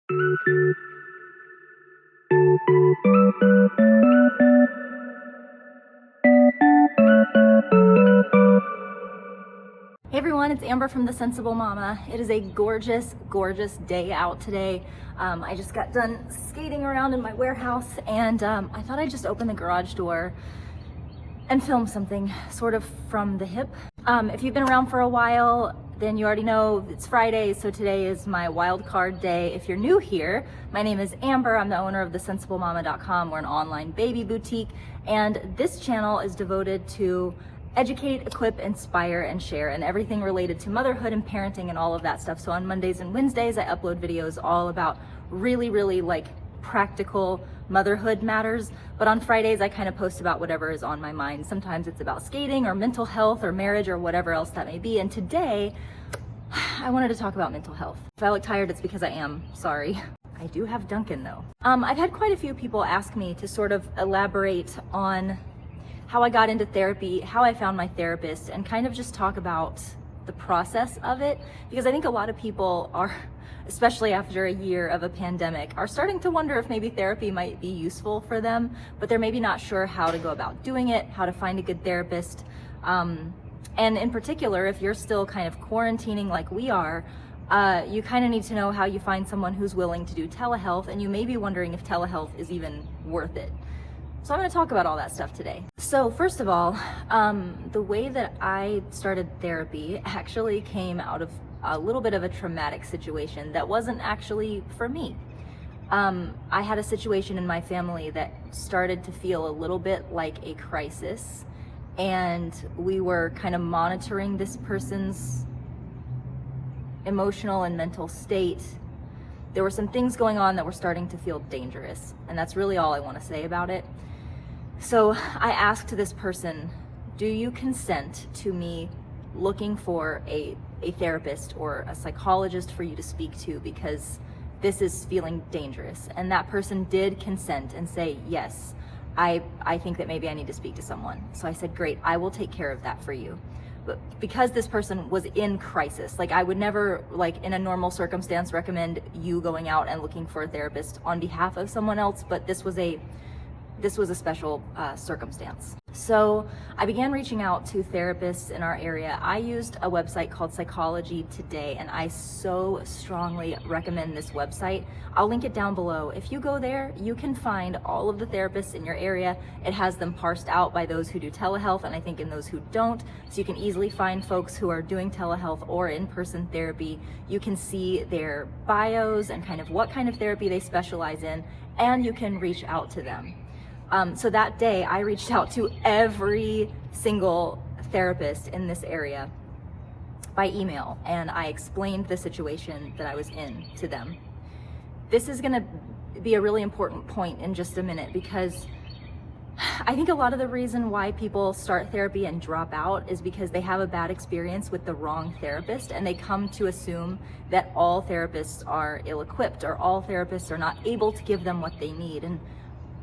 Hey everyone, it's Amber from The Sensible Mama. It is a gorgeous, gorgeous day out today. I just got done skating around in my warehouse and I thought I'd just open the garage door and film something sort of from the hip. If you've been around for a while, then you already know it's Friday, so today is my wild card day. If you're new here, my name is Amber. I'm the owner of thesensiblemama.com. We're an online baby boutique, and this channel is devoted to educate, equip, inspire, and share, and everything related to motherhood and parenting and all of that stuff. So on Mondays and Wednesdays, I upload videos all about really like practical motherhood matters. But on Fridays, I kind of post about whatever is on my mind. Sometimes it's about skating or mental health or marriage or whatever else that may be. And today, I wanted to talk about mental health. If I look tired, it's because I am. Sorry. I do have Duncan though. I've had quite a few people ask me to sort of elaborate on how I got into therapy, how I found my therapist, and kind of just talk about the process of it. Because I think a lot of people are, especially after a year of a pandemic, are starting to wonder if maybe therapy might be useful for them, but they're maybe not sure how to go about doing it, how to find a good therapist. And in particular, if you're still kind of quarantining like we are, you kind of need to know how you find someone who's willing to do telehealth, and you may be wondering if telehealth is even worth it. So I'm going to talk about all that stuff today. So first of all, the way that I started therapy actually came out of a little bit of a traumatic situation that wasn't actually for me. I had a situation in my family that started to feel a little bit like a crisis, and we were kind of monitoring this person's emotional and mental state. There were some things going on that were starting to feel dangerous, and that's really all I want to say about it. So I asked this person, do you consent to me looking for a therapist or a psychologist for you to speak to, because this is feeling dangerous? And that person did consent and say, yes, I think that maybe I need to speak to someone. So I said, great, I will take care of that for you. But because this person was in crisis, like I would never, like in a normal circumstance, recommend you going out and looking for a therapist on behalf of someone else, but this was a special circumstance. So I began reaching out to therapists in our area. I used a website called Psychology Today, and I so strongly recommend this website. I'll link it down below. If you go there, you can find all of the therapists in your area. It has them parsed out by those who do telehealth, and I think in those who don't. So you can easily find folks who are doing telehealth or in-person therapy. You can see their bios and kind of what kind of therapy they specialize in, and you can reach out to them. So that day I reached out to every single therapist in this area by email, and I explained the situation that I was in to them. This is gonna be a really important point in just a minute, because I think a lot of the reason why people start therapy and drop out is because they have a bad experience with the wrong therapist, and they come to assume that all therapists are ill-equipped or all therapists are not able to give them what they need. And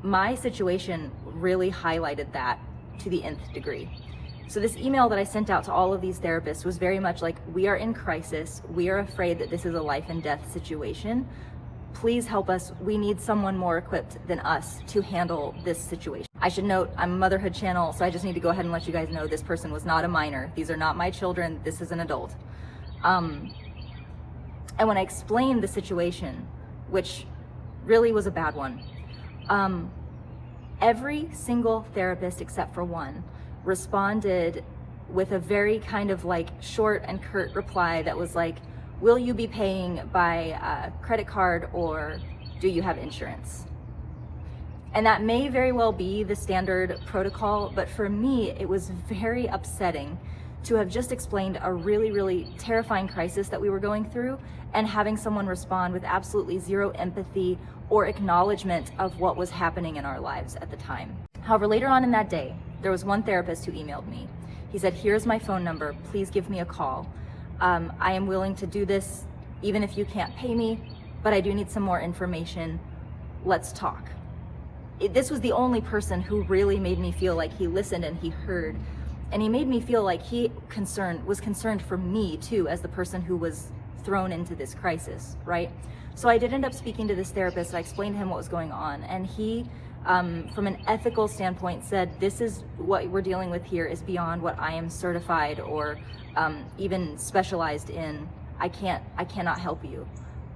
my situation really highlighted that to the nth degree. So this email that I sent out to all of these therapists was very much like, we are in crisis. We are afraid that this is a life and death situation. Please help us. We need someone more equipped than us to handle this situation. I should note, I'm a motherhood channel, so I just need to go ahead and let you guys know this person was not a minor. These are not my children. This is an adult. And when I explained the situation, which really was a bad one, every single therapist except for one responded with a very kind of like short and curt reply that was like, will you be paying by credit card, or do you have insurance? And that may very well be the standard protocol, but for me, it was very upsetting to have just explained a really terrifying crisis that we were going through, and having someone respond with absolutely zero empathy or acknowledgement of what was happening in our lives at the time. However, later on in that day, there was one therapist who emailed me. He said, here's my phone number, please give me a call. I am willing to do this even if you can't pay me, but I do need some more information. Let's talk. This was the only person who really made me feel like he listened and he heard. And he made me feel like he was concerned for me too, as the person who was thrown into this crisis, right? So I did end up speaking to this therapist. I explained to him what was going on, and he, from an ethical standpoint, said, this is what we're dealing with here is beyond what I am certified or even specialized in. I cannot help you.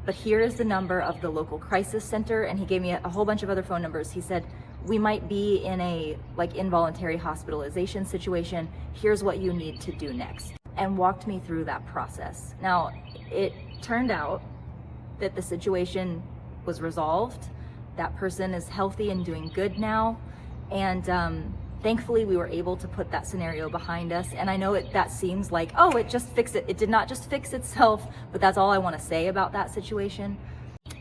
But here is the number of the local crisis center, and he gave me a whole bunch of other phone numbers. He said, we might be in a like involuntary hospitalization situation. Here's what you need to do next, and walked me through that process. Now, it turned out that the situation was resolved. That person is healthy and doing good now. And thankfully we were able to put that scenario behind us. And I know that seems like, oh, it just fixed it. It did not just fix itself, but that's all I want to say about that situation.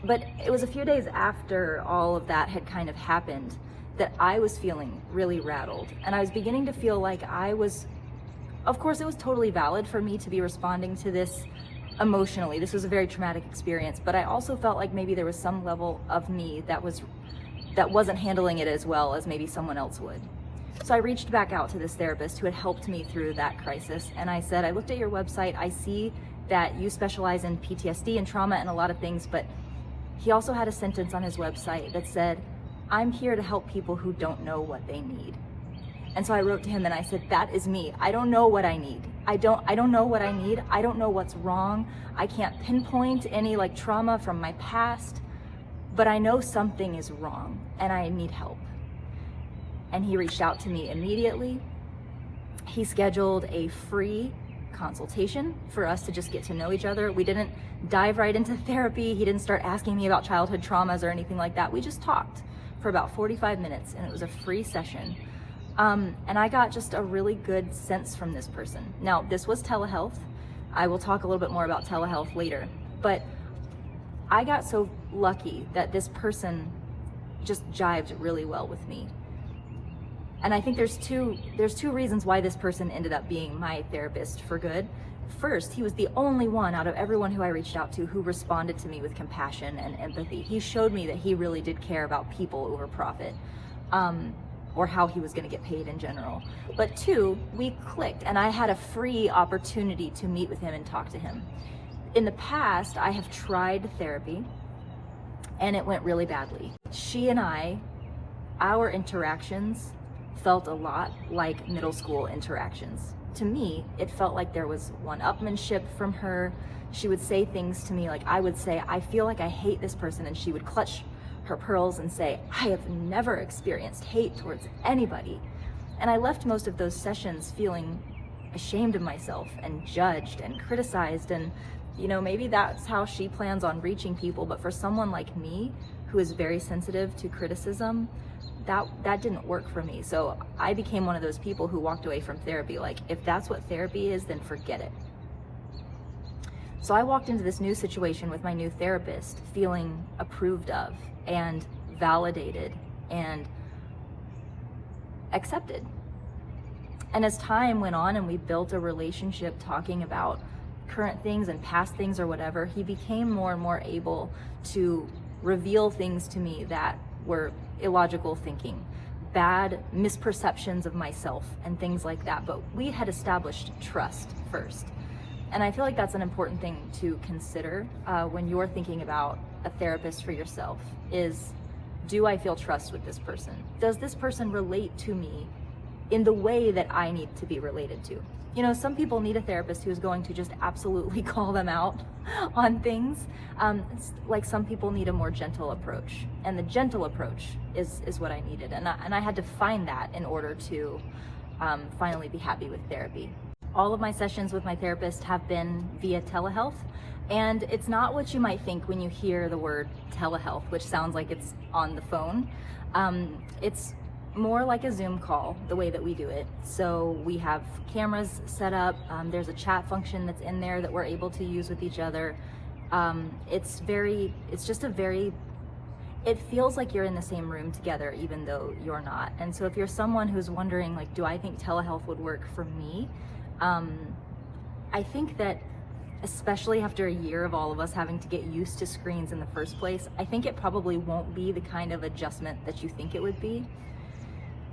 But it was a few days after all of that had kind of happened that I was feeling really rattled. And I was beginning to feel like of course it was totally valid for me to be responding to this emotionally. This was a very traumatic experience, but I also felt like maybe there was some level of me that wasn't handling it as well as maybe someone else would. So I reached back out to this therapist who had helped me through that crisis, and I said, I looked at your website, I see that you specialize in PTSD and trauma and a lot of things, but he also had a sentence on his website that said, I'm here to help people who don't know what they need. And so I wrote to him and I said, that is me. I don't know what I need. I don't know what I need. I don't know what's wrong. I can't pinpoint any like trauma from my past, but I know something is wrong and I need help. And he reached out to me immediately. He scheduled a free consultation for us to just get to know each other. We didn't dive right into therapy. He didn't start asking me about childhood traumas or anything like that. We just talked for about 45 minutes and it was a free session. And I got just a really good sense from this person. Now, this was telehealth. I will talk a little bit more about telehealth later, but I got so lucky that this person just jived really well with me. And I think there's two reasons why this person ended up being my therapist for good. First, he was the only one out of everyone who I reached out to who responded to me with compassion and empathy. He showed me that he really did care about people over profit. Or how he was going to get paid in general. But two, we clicked and I had a free opportunity to meet with him and talk to him. In the past, I have tried therapy and it went really badly. She and our interactions felt a lot like middle school interactions. To me, it felt like there was one-upmanship from her. She would say things to me like I would say, I feel like I hate this person, and she would clutch her pearls and say, I have never experienced hate towards anybody. And I left most of those sessions feeling ashamed of myself and judged and criticized. And maybe that's how she plans on reaching people, but for someone like me who is very sensitive to criticism, that didn't work for me. So I became one of those people who walked away from therapy like, if that's what therapy is, then forget it. So I walked into this new situation with my new therapist feeling approved of and validated and accepted. And as time went on and we built a relationship talking about current things and past things or whatever, he became more and more able to reveal things to me that were illogical thinking, bad misperceptions of myself and things like that. But we had established trust first. And I feel like that's an important thing to consider when you're thinking about a therapist for yourself is, do I feel trust with this person? Does this person relate to me in the way that I need to be related to? Some people need a therapist who is going to just absolutely call them out on things. Like some people need a more gentle approach, and the gentle approach is what I needed. And I had to find that in order to finally be happy with therapy. All of my sessions with my therapist have been via telehealth, and it's not what you might think when you hear the word telehealth, which sounds like it's on the phone. It's more like a Zoom call, the way that we do it. So we have cameras set up, there's a chat function that's in there that we're able to use with each other. It feels like you're in the same room together, even though you're not. And so if you're someone who's wondering, like, do I think telehealth would work for me? I think that especially after a year of all of us having to get used to screens in the first place, I think it probably won't be the kind of adjustment that you think it would be.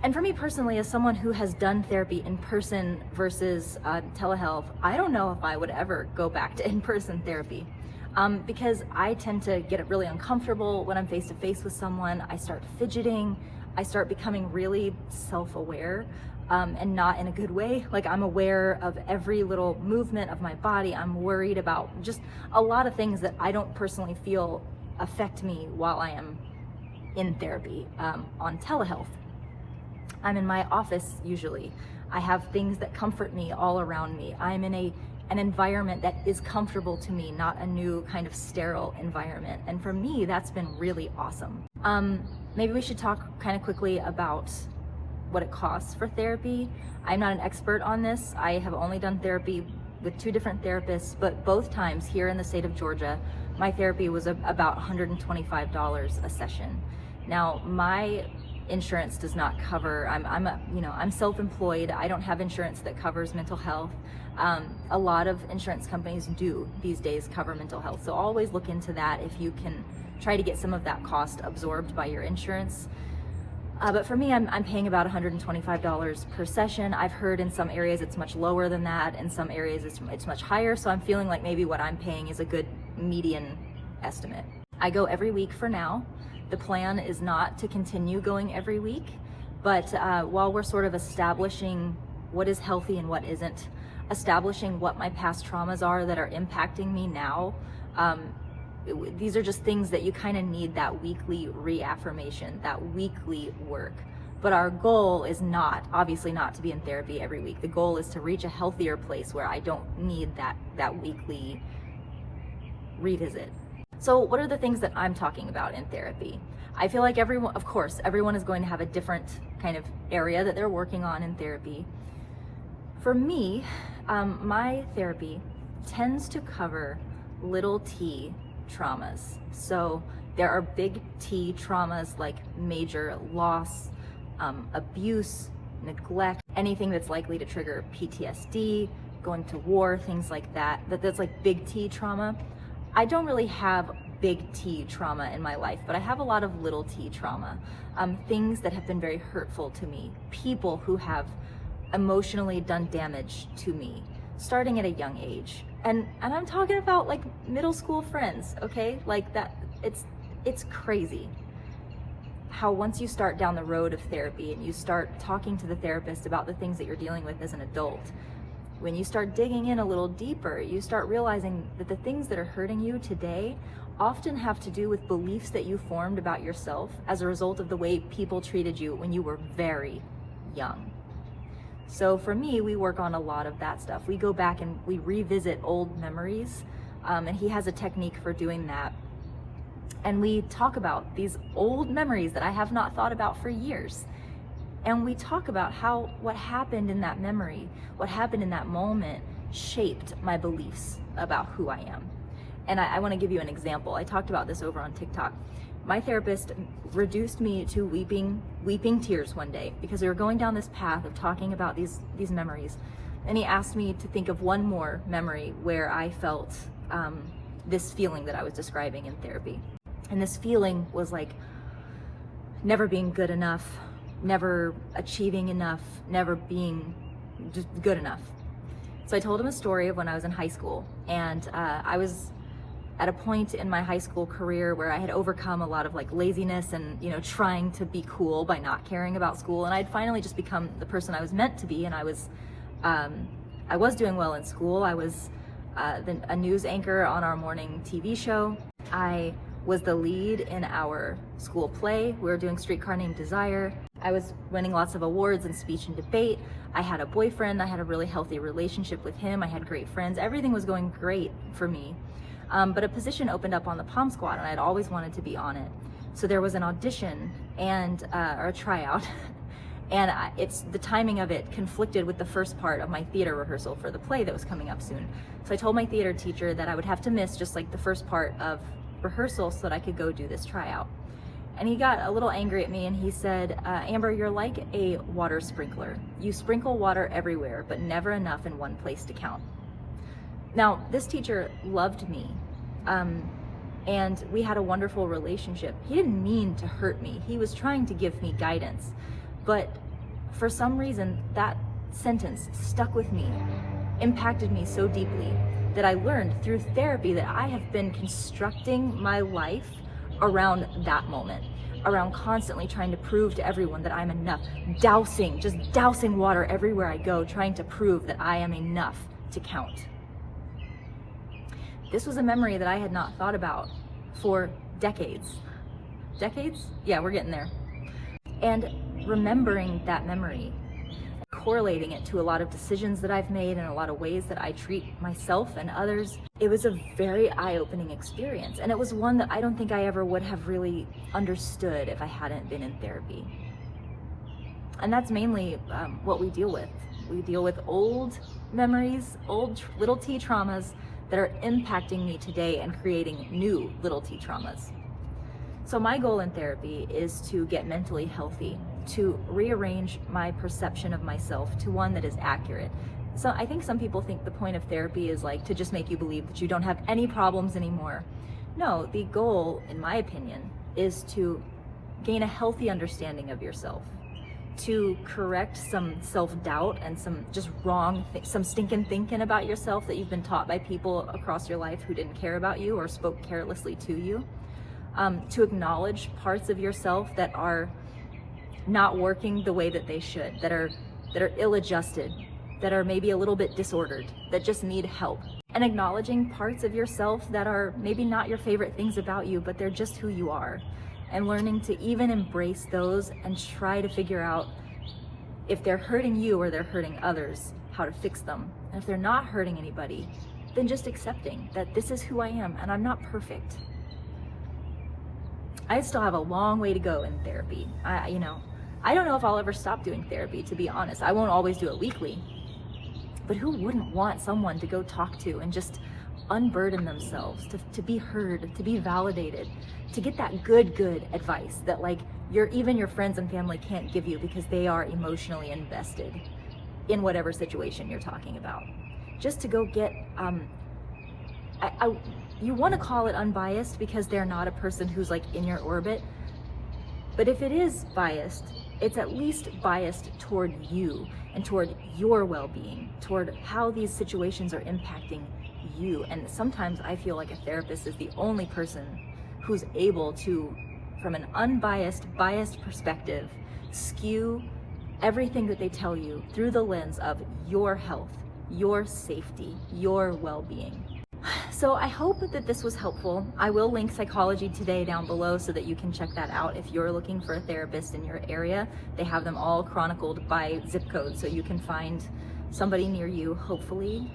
And for me personally, as someone who has done therapy in person versus telehealth, I don't know if I would ever go back to in-person therapy. Because I tend to get really uncomfortable when I'm face to face with someone. I start fidgeting, I start becoming really self-aware, and not in a good way. Like, I'm aware of every little movement of my body. I'm worried about just a lot of things that I don't personally feel affect me while I am in therapy. On telehealth, I'm in my office usually. I have things that comfort me all around me. I'm in an environment that is comfortable to me, not a new kind of sterile environment. And for me, that's been really awesome. Maybe we should talk kind of quickly about what it costs for therapy. I'm not an expert on this. I have only done therapy with 2 different therapists, but both times here in the state of Georgia, my therapy was about $125 a session. Now, my insurance does not cover. I'm self-employed. I don't have insurance that covers mental health. A lot of insurance companies do these days cover mental health, so always look into that if you can try to get some of that cost absorbed by your insurance. But for me, I'm paying about $125 per session. I've heard in some areas it's much lower than that. In some areas it's much higher. So I'm feeling like maybe what I'm paying is a good median estimate. I go every week for now. The plan is not to continue going every week, but while we're sort of establishing what is healthy and what isn't, establishing what my past traumas are that are impacting me now, these are just things that you kind of need that weekly reaffirmation, that weekly work. But our goal is obviously not to be in therapy every week. The goal is to reach a healthier place where I don't need that weekly revisit. So what are the things that I'm talking about in therapy? I feel like everyone is going to have a different kind of area that they're working on in therapy. For me, my therapy tends to cover little t traumas. So there are big T traumas like major loss, abuse, neglect, anything that's likely to trigger PTSD, going to war, things like that. That's like big T trauma. I don't really have big T trauma in my life, but I have a lot of little t trauma. Things that have been very hurtful to me, people who have emotionally done damage to me, starting at a young age. And I'm talking about like middle school friends, okay? Like that, it's crazy how once you start down the road of therapy and you start talking to the therapist about the things that you're dealing with as an adult, when you start digging in a little deeper, you start realizing that the things that are hurting you today often have to do with beliefs that you formed about yourself as a result of the way people treated you when you were very young. So for me, we work on a lot of that stuff. We go back and we revisit old memories, and he has a technique for doing that. And we talk about these old memories that I have not thought about for years. And we talk about how what happened in that memory, what happened in that moment, shaped my beliefs about who I am. And I want to give you an example. I talked about this over on TikTok. My therapist reduced me to weeping tears one day because we were going down this path of talking about these memories. And he asked me to think of one more memory where I felt this feeling that I was describing in therapy. And this feeling was like never being good enough, never achieving enough, never being just good enough. So I told him a story of when I was in high school, and I was at a point in my high school career where I had overcome a lot of like laziness and, trying to be cool by not caring about school. And I'd finally just become the person I was meant to be. And I was doing well in school. I was a news anchor on our morning TV show. I was the lead in our school play. We were doing Streetcar Named Desire. I was winning lots of awards in speech and debate. I had a boyfriend. I had a really healthy relationship with him. I had great friends. Everything was going great for me. But a position opened up on the Pom Squad, and I'd always wanted to be on it. So there was an audition or a tryout, and the timing of it conflicted with the first part of my theater rehearsal for the play that was coming up soon. So I told my theater teacher that I would have to miss just like the first part of rehearsal so that I could go do this tryout. And he got a little angry at me, and he said, Amber, you're like a water sprinkler. You sprinkle water everywhere, but never enough in one place to count. Now, this teacher loved me, and we had a wonderful relationship. He didn't mean to hurt me. He was trying to give me guidance. But for some reason, that sentence stuck with me, impacted me so deeply that I learned through therapy that I have been constructing my life around that moment, around constantly trying to prove to everyone that I'm enough, just dousing water everywhere I go, trying to prove that I am enough to count. This was a memory that I had not thought about for decades. Decades? Yeah, we're getting there. And remembering that memory, correlating it to a lot of decisions that I've made and a lot of ways that I treat myself and others, it was a very eye-opening experience. And it was one that I don't think I ever would have really understood if I hadn't been in therapy. And that's mainly what we deal with. We deal with old memories, old little t traumas that are impacting me today and creating new little t traumas. So my goal in therapy is to get mentally healthy, to rearrange my perception of myself to one that is accurate. So I think some people think the point of therapy is like to just make you believe that you don't have any problems anymore. No, the goal, in my opinion, is to gain a healthy understanding of yourself, to correct some self-doubt and some just some stinking thinking about yourself that you've been taught by people across your life who didn't care about you or spoke carelessly to you. To acknowledge parts of yourself that are not working the way that they should, that are ill-adjusted, that are maybe a little bit disordered, that just need help. And acknowledging parts of yourself that are maybe not your favorite things about you, but they're just who you are. And learning to even embrace those and try to figure out if they're hurting you or they're hurting others, how to fix them. And if they're not hurting anybody, then just accepting that this is who I am and I'm not perfect. I still have a long way to go in therapy. I don't know if I'll ever stop doing therapy, to be honest. I won't always do it weekly. But who wouldn't want someone to go talk to and just unburden themselves, to be heard, to be validated, to get that good advice that even your friends and family can't give you because they are emotionally invested in whatever situation you're talking about. Just to go get, you want to call it unbiased because they're not a person who's in your orbit. But if it is biased, it's at least biased toward you and toward your well-being, toward how these situations are impacting you. And sometimes I feel like a therapist is the only person who's able to, from an unbiased, biased perspective, skew everything that they tell you through the lens of your health, your safety, your well-being. So I hope that this was helpful. I will link Psychology Today down below so that you can check that out if you're looking for a therapist in your area. They have them all chronicled by zip code, so you can find somebody near you, hopefully.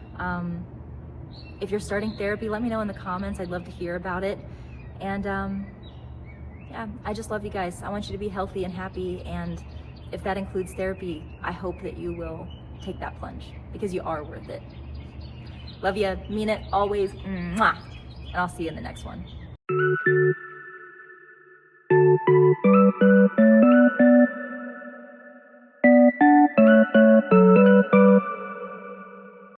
If you're starting therapy, let me know in the comments. I'd love to hear about it. And yeah, I just love you guys. I want you to be healthy and happy. And if that includes therapy, I hope that you will take that plunge because you are worth it. Love ya, mean it, always, mwah. And I'll see you in the next one.